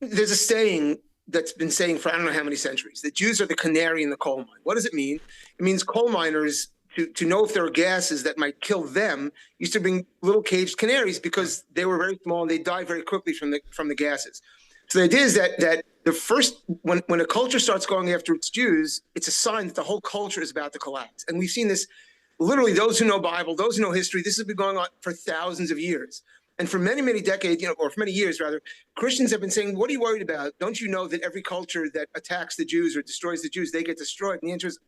there's a saying that's been saying for I don't know how many centuries, that Jews are the canary in the coal mine. What does it mean? It means coal miners, to know if there are gases that might kill them, used to bring little caged canaries because they were very small and they die very quickly from the gases. So the idea is that the first, when a culture starts going after its Jews, it's a sign that the whole culture is about to collapse. And we've seen this, literally, those who know Bible, those who know history, this has been going on for thousands of years. And for many, many decades, or for many years rather, Christians have been saying, what are you worried about? Don't you know that every culture that attacks the Jews or destroys the Jews, they get destroyed? And the answer is,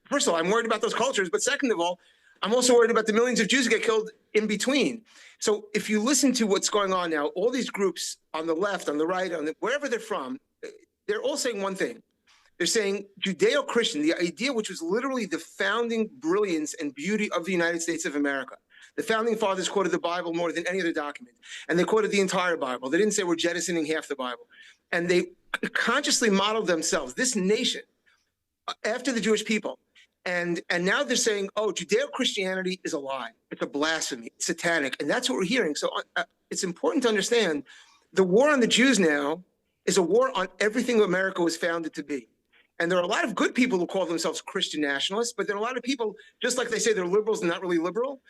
first of all, I'm worried about those cultures. But second of all, I'm also worried about the millions of Jews who get killed in between. So if you listen to what's going on now, all these groups on the left, on the right, wherever they're from, they're all saying one thing. They're saying Judeo-Christian, the idea which was literally the founding brilliance and beauty of the United States of America. The founding fathers quoted the Bible more than any other document, and they quoted the entire Bible. They didn't say we're jettisoning half the Bible. And they consciously modeled themselves, this nation, after the Jewish people. And now they're saying, oh, Judeo-Christianity is a lie. It's a blasphemy. It's satanic. And that's what we're hearing. So it's important to understand the war on the Jews now is a war on everything America was founded to be. And there are a lot of good people who call themselves Christian nationalists, but there are a lot of people, just like they say they're liberals and not really liberal,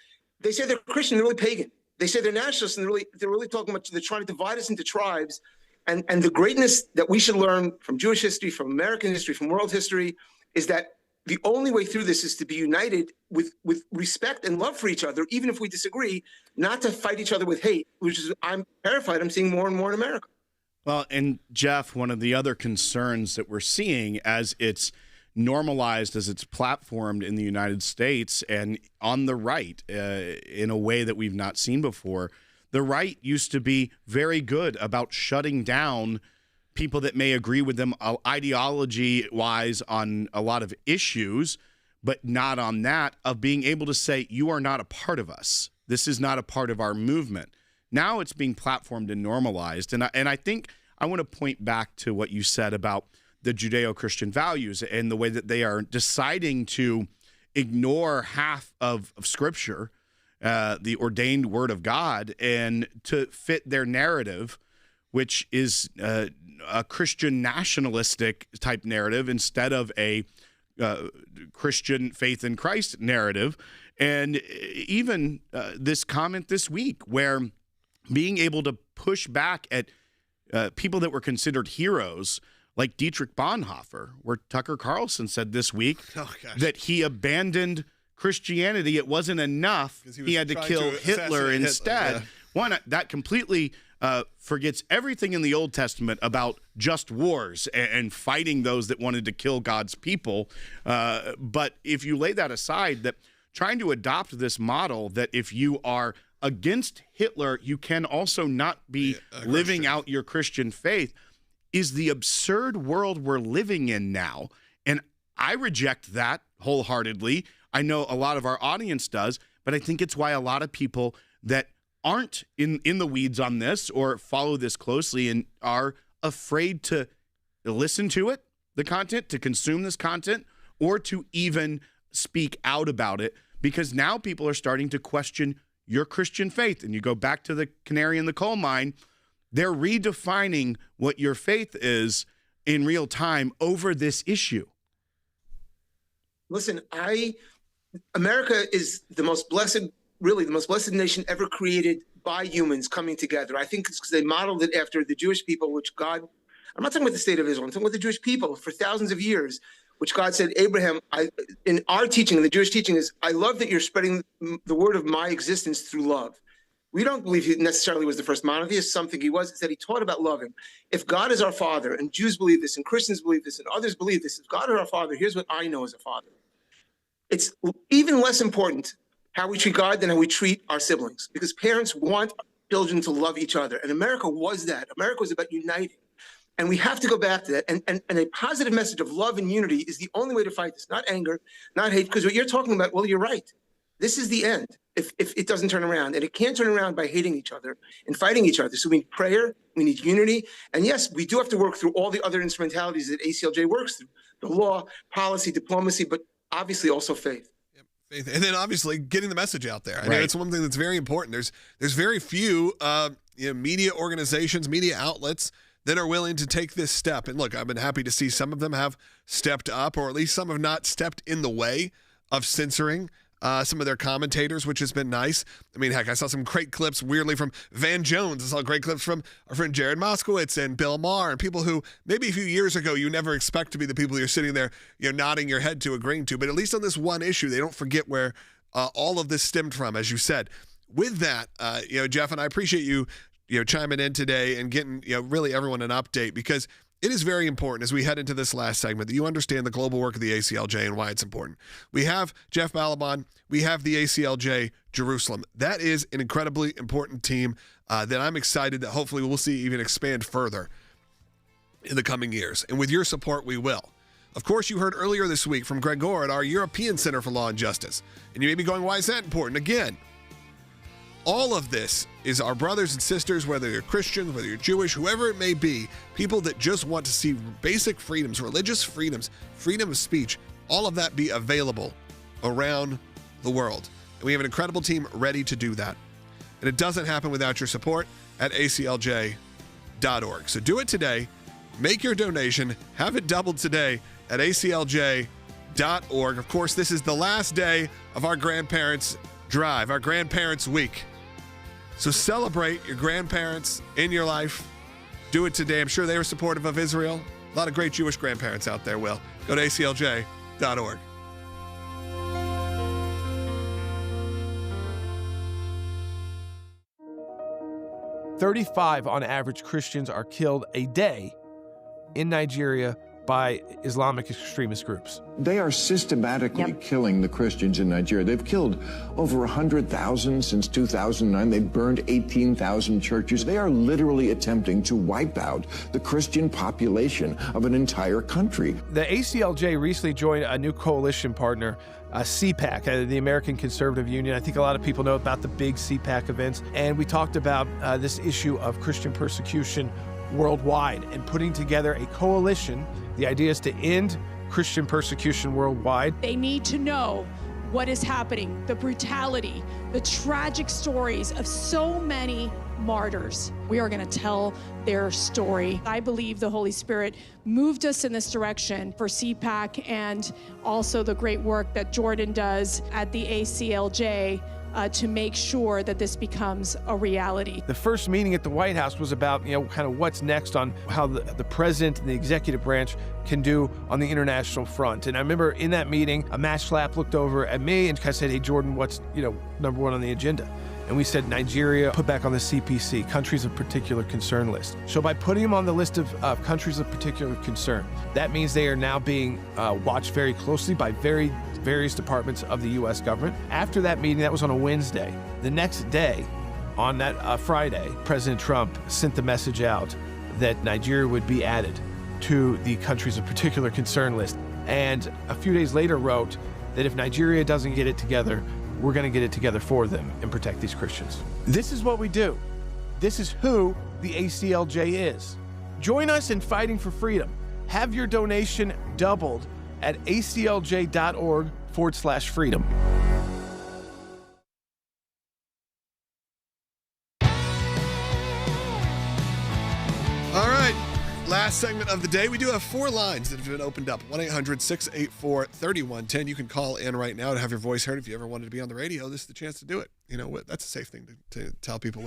they say they're Christian, they're really pagan. They say they're nationalists, and they're really talking about, they're trying to divide us into tribes. And the greatness that we should learn from Jewish history, from American history, from world history, is that the only way through this is to be united with respect and love for each other, even if we disagree, not to fight each other with hate, which is, I'm terrified I'm seeing more and more in America. Well, and Jeff, one of the other concerns that we're seeing as it's normalized, as it's platformed in the United States and on the right in a way that we've not seen before, the right used to be very good about shutting down people that may agree with them ideology-wise on a lot of issues, but not on that, of being able to say, you are not a part of us. This is not a part of our movement. Now it's being platformed and normalized. And I think I want to point back to what you said about the Judeo-Christian values and the way that they are deciding to ignore half of Scripture, the ordained Word of God, and to fit their narrative, which is a Christian nationalistic type narrative instead of a Christian faith in Christ narrative. And even this comment this week where being able to push back at people that were considered heroes like Dietrich Bonhoeffer, where Tucker Carlson said this week that he abandoned Christianity. It wasn't enough. He had to kill Hitler instead. Yeah. One, that completely forgets everything in the Old Testament about just wars and fighting those that wanted to kill God's people. But if you lay that aside, that trying to adopt this model that if you are against Hitler, you can also not be living out your Christian faith, is the absurd world we're living in now. And I reject that wholeheartedly. I know a lot of our audience does, but I think it's why a lot of people that aren't in the weeds on this or follow this closely and are afraid to listen to it, the content, to consume this content, or to even speak out about it, because now people are starting to question your Christian faith. And you go back to the canary in the coal mine, they're redefining what your faith is in real time over this issue. Listen, America is the most blessed, really the most blessed nation ever created by humans coming together. I think it's because they modeled it after the Jewish people, which God, I'm not talking about the state of Israel, I'm talking about the Jewish people for thousands of years, which God said, Abraham, in our teaching, in the Jewish teaching is, I love that you're spreading the word of my existence through love. We don't believe he necessarily was the first monotheist, something he was, is that he taught about loving. If God is our father, and Jews believe this, and Christians believe this, and others believe this, if God is our father, here's what I know as a father. It's even less important how we treat God than how we treat our siblings, because parents want children to love each other. And America was that. America was about uniting. And we have to go back to that. And a positive message of love and unity is the only way to fight this, not anger, not hate, because what you're talking about, well, you're right. This is the end if it doesn't turn around. And it can't turn around by hating each other and fighting each other. So we need prayer, we need unity. And yes, we do have to work through all the other instrumentalities that ACLJ works through, the law, policy, diplomacy, but obviously also faith. And then obviously getting the message out there. I Right. know it's one thing that's very important. There's very few media organizations, media outlets that are willing to take this step. And look, I've been happy to see some of them have stepped up, or at least some have not stepped in the way of censoring some of their commentators, which has been nice. I mean, heck, I saw some great clips, weirdly, from Van Jones. I saw great clips from our friend Jared Moskowitz and Bill Maher, and people who maybe a few years ago you never expect to be the people you're sitting there, nodding your head to, agreeing to. But at least on this one issue, they don't forget where all of this stemmed from, as you said. With that, Jeff, and I appreciate you, chiming in today and getting, really everyone an update, because it is very important as we head into this last segment that you understand the global work of the ACLJ and why it's important. We have Jeff Balaban. We have the ACLJ Jerusalem. That is an incredibly important team that I'm excited that hopefully we'll see even expand further in the coming years. And with your support, we will. Of course, you heard earlier this week from Gregor at our European Center for Law and Justice. And you may be going, why is that important? Again, all of this is our brothers and sisters, whether you're Christian, whether you're Jewish, whoever it may be, people that just want to see basic freedoms, religious freedoms, freedom of speech, all of that be available around the world. And we have an incredible team ready to do that. And it doesn't happen without your support at aclj.org. So do it today. Make your donation. Have it doubled today at aclj.org. Of course, this is the last day of our grandparents' drive, our grandparents' week. So celebrate your grandparents in your life. Do it today. I'm sure they were supportive of Israel. A lot of great Jewish grandparents out there will. Go to aclj.org. "35 on average Christians are killed a day in Nigeria by Islamic extremist groups." They are systematically killing the Christians in Nigeria. They've killed over 100,000 since 2009. They've burned 18,000 churches. They are literally attempting to wipe out the Christian population of an entire country. The ACLJ recently joined a new coalition partner, CPAC, the American Conservative Union. I think a lot of people know about the big CPAC events. And we talked about this issue of Christian persecution worldwide and putting together a coalition. The idea is to end Christian persecution worldwide. They need to know what is happening, the brutality, the tragic stories of so many martyrs. We are going to tell their story. I believe the Holy Spirit moved us in this direction for CPAC and also the great work that Jordan does at the ACLJ to make sure that this becomes a reality. The first meeting at the White House was about, kind of what's next on how the president and the executive branch can do on the international front. And I remember in that meeting, Matt Schlapp looked over at me and kind of said, "Hey, Jordan, what's, number one on the agenda?" And we said Nigeria put back on the CPC, countries of particular concern list. So by putting them on the list of countries of particular concern, that means they are now being watched very closely by various departments of the U.S. government. After that meeting, that was on a Wednesday. The next day, on that Friday, President Trump sent the message out that Nigeria would be added to the countries of particular concern list. And a few days later wrote that if Nigeria doesn't get it together, we're going to get it together for them and protect these Christians. This is what we do. This is who the ACLJ is. Join us in fighting for freedom. Have your donation doubled at aclj.org/freedom. All right, last segment of the day. We do have 4 lines that have been opened up. 1-800-684-3110. You can call in right now to have your voice heard. If you ever wanted to be on the radio, this is the chance to do it. You know what? That's a safe thing to tell people.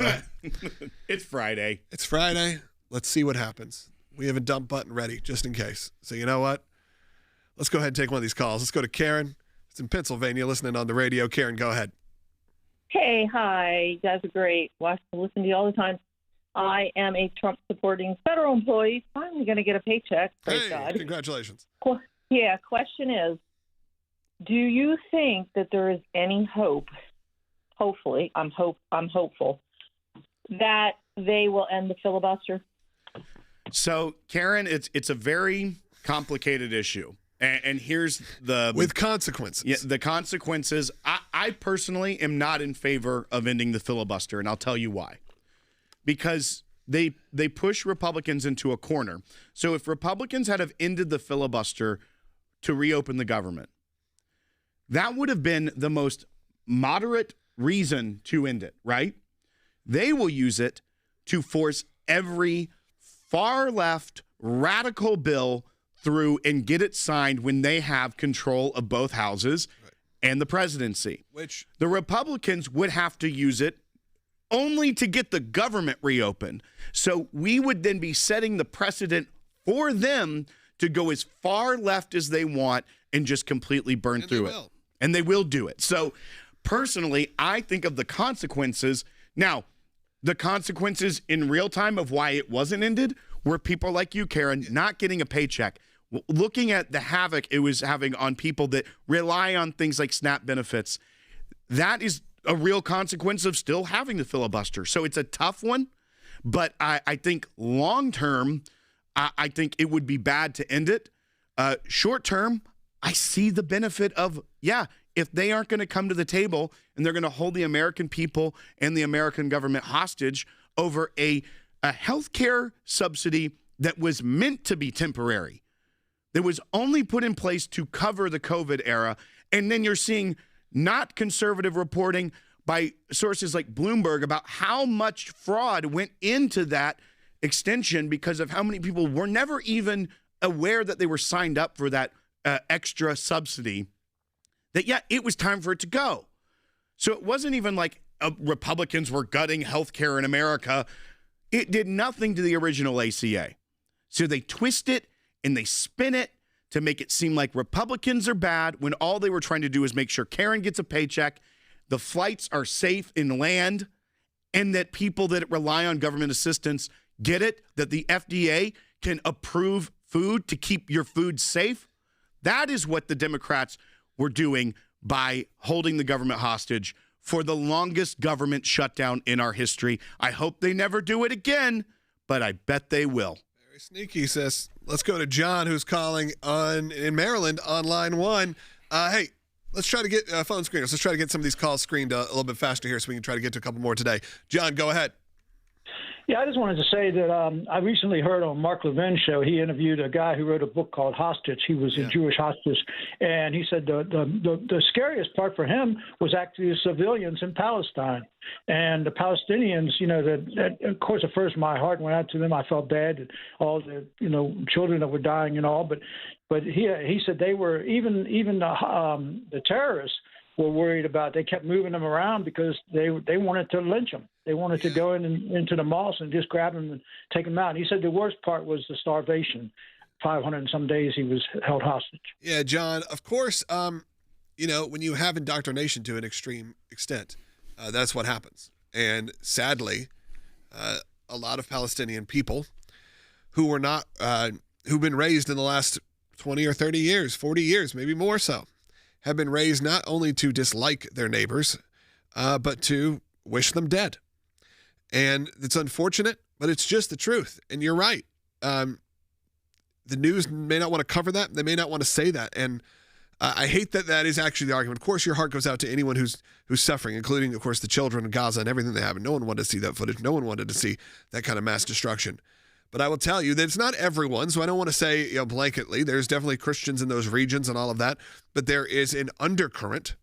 It's Friday. It's Friday. Let's see what happens. We have a dump button ready just in case. So you know what? Let's go ahead and take one of these calls. Let's go to Karen. It's in Pennsylvania, listening on the radio. Karen, go ahead. Hey, hi. You guys are great. Listen to you all the time. I am a Trump-supporting federal employee. Finally going to get a paycheck. Praise God. Congratulations. Yeah, question is, do you think that there is any hope, hopefully, I'm hopeful, that they will end the filibuster? So, Karen, it's a very complicated issue. And here's with consequences. Yeah, the consequences. I personally am not in favor of ending the filibuster, and I'll tell you why. Because they push Republicans into a corner. So if Republicans had have ended the filibuster to reopen the government, that would have been the most moderate reason to end it, right? They will use it to force every far left radical bill through and get it signed when they have control of both houses and the presidency. Which the Republicans would have to use it only to get the government reopened. So we would then be setting the precedent for them to go as far left as they want and just completely burn through it. And they will do it. So personally, I think of the consequences. Now, the consequences in real time of why it wasn't ended were people like you, Karen, not getting a paycheck, looking at the havoc it was having on people that rely on things like SNAP benefits. That is a real consequence of still having the filibuster. So it's a tough one, but I think long term, I think it would be bad to end it. Short term, I see the benefit of, if they aren't going to come to the table and they're going to hold the American people and the American government hostage over a healthcare subsidy that was meant to be temporary, that was only put in place to cover the COVID era, and then you're seeing not conservative reporting by sources like Bloomberg about how much fraud went into that extension because of how many people were never even aware that they were signed up for that extra subsidy, that, it was time for it to go. So it wasn't even like Republicans were gutting healthcare in America. It did nothing to the original ACA. So they twist it and they spin it to make it seem like Republicans are bad when all they were trying to do is make sure Karen gets a paycheck, the flights are safe in land, and that people that rely on government assistance get it, that the FDA can approve food to keep your food safe. That is what the Democrats were doing by holding the government hostage for the longest government shutdown in our history. I hope they never do it again, but I bet they will. Very sneaky, sis. Let's go to John, who's calling in Maryland on line 1. Hey, let's try to get phone screeners. Let's try to get some of these calls screened a little bit faster here so we can try to get to a couple more today. John, go ahead. Yeah, I just wanted to say that I recently heard on Mark Levin's show, he interviewed a guy who wrote a book called Hostage. He was a Jewish hostage, and he said the scariest part for him was actually the civilians in Palestine. And the Palestinians, that of course, at first my heart went out to them. I felt bad, and all the children that were dying and all. But he said they were even the terrorists were worried about. They kept moving them around because they wanted to lynch them. They wanted to go into the mosque and just grab them and take them out. And he said the worst part was the starvation. 500 and some days he was held hostage. Yeah, John, of course, when you have indoctrination to an extreme extent, that's what happens. And sadly, a lot of Palestinian people who were not, who've been raised in the last 20 or 30 years, 40 years, maybe more so, have been raised not only to dislike their neighbors, but to wish them dead. And it's unfortunate, but it's just the truth. And you're right. The news may not want to cover that. They may not want to say that. And I hate that is actually the argument. Of course, your heart goes out to anyone who's suffering, including, of course, the children in Gaza and everything they have. And no one wanted to see that footage. No one wanted to see that kind of mass destruction. But I will tell you that it's not everyone, so I don't want to say blanketly. There's definitely Christians in those regions and all of that. But there is an undercurrent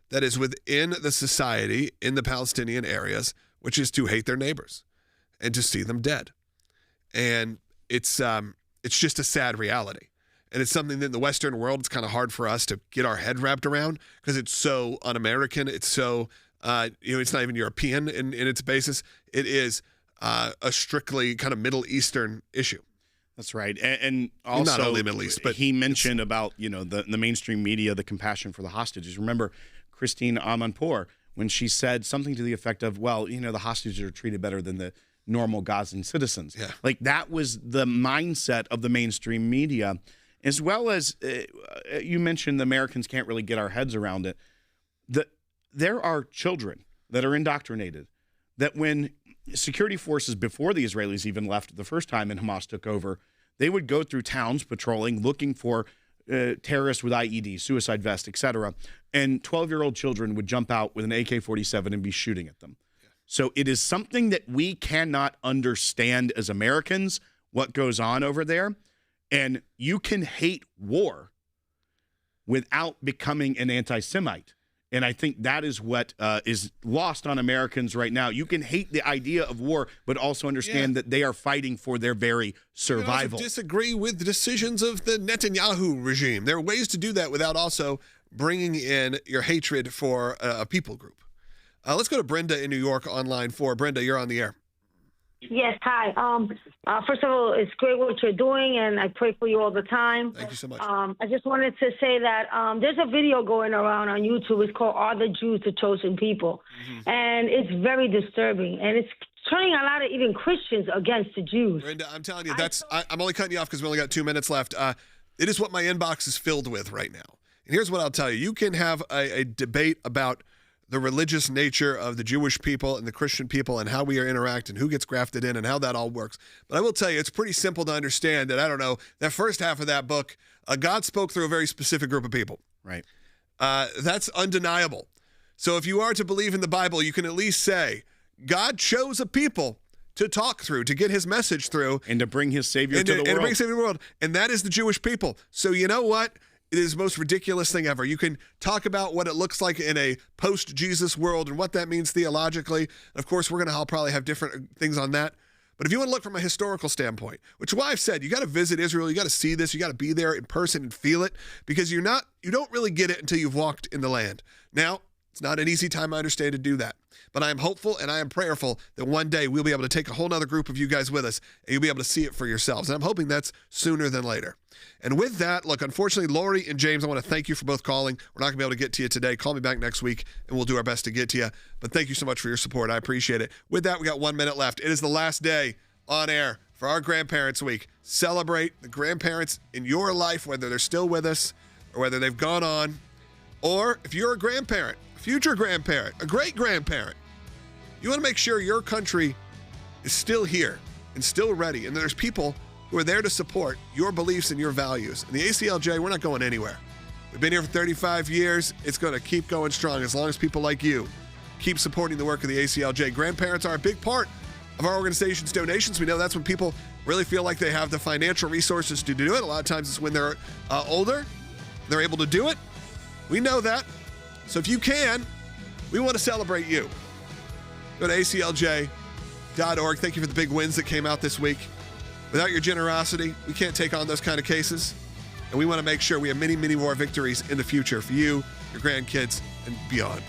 that is within the society in the Palestinian areas, which is to hate their neighbors and to see them dead. And it's just a sad reality. And it's something that in the Western world, it's kind of hard for us to get our head wrapped around because it's so un-American. It's so, it's not even European in its basis. It is a strictly kind of Middle Eastern issue. That's right. And also, not only Middle East, but he mentioned about, the mainstream media, the compassion for the hostages. Remember Christine Amanpour, when she said something to the effect of, well, the hostages are treated better than the normal Gazan citizens. Yeah. Like that was the mindset of the mainstream media. As well as you mentioned, the Americans can't really get our heads around it. There are children that are indoctrinated that when security forces, before the Israelis even left the first time and Hamas took over, they would go through towns patrolling, looking for terrorists with IEDs, suicide vests, etc. And 12-year-old children would jump out with an AK-47 and be shooting at them. Yeah. So it is something that we cannot understand as Americans, what goes on over there. And you can hate war without becoming an anti-Semite. And I think that is what is lost on Americans right now. You can hate the idea of war, but also understand that they are fighting for their very survival. You can also disagree with the decisions of the Netanyahu regime. There are ways to do that without also bringing in your hatred for a people group. Let's go to Brenda in New York on line 4. Brenda, you're on the air. Yes, hi. First of all, it's great what you're doing, and I pray for you all the time. Thank you so much. I just wanted to say that there's a video going around on YouTube. It's called Are the Jews the Chosen People? Mm-hmm. And it's very disturbing, and it's turning a lot of even Christians against the Jews. Brenda, I'm telling you, I'm only cutting you off because we only got 2 minutes left. It is what my inbox is filled with right now. And here's what I'll tell you. You can have a debate about the religious nature of the Jewish people and the Christian people and how we interact and who gets grafted in and how that all works. But I will tell you, it's pretty simple to understand that, that first half of that book, God spoke through a very specific group of people. Right. That's undeniable. So if you are to believe in the Bible, you can at least say, God chose a people to talk through, to get his message through. And to bring his Savior to the world. And to bring Savior to the world. And that is the Jewish people. So you know what? It is the most ridiculous thing ever. You can talk about what it looks like in a post-Jesus world and what that means theologically. Of course, we're going to probably have different things on that. But if you want to look from a historical standpoint, which is why I've said you got to visit Israel, you got to see this, you got to be there in person and feel it, because you don't really get it until you've walked in the land. Now, it's not an easy time, I understand, to do that. But I am hopeful and I am prayerful that one day we'll be able to take a whole other group of you guys with us and you'll be able to see it for yourselves. And I'm hoping that's sooner than later. And with that, look, unfortunately, Lori and James, I want to thank you for both calling. We're not going to be able to get to you today. Call me back next week and we'll do our best to get to you. But thank you so much for your support. I appreciate it. With that, we got 1 minute left. It is the last day on air for our Grandparents Week. Celebrate the grandparents in your life, whether they're still with us or whether they've gone on. Or if you're a grandparent, a future grandparent, a great-grandparent, you want to make sure your country is still here and still ready, and there's people who are there to support your beliefs and your values. And the ACLJ, we're not going anywhere. We've been here for 35 years. It's going to keep going strong as long as people like you keep supporting the work of the ACLJ. Grandparents are a big part of our organization's donations. We know that's when people really feel like they have the financial resources to do it. A lot of times it's when they're older, they're able to do it. We know that. So if you can, we want to celebrate you. Go to aclj.org. Thank you for the big wins that came out this week. Without your generosity, we can't take on those kind of cases. And we want to make sure we have many, many more victories in the future for you, your grandkids, and beyond.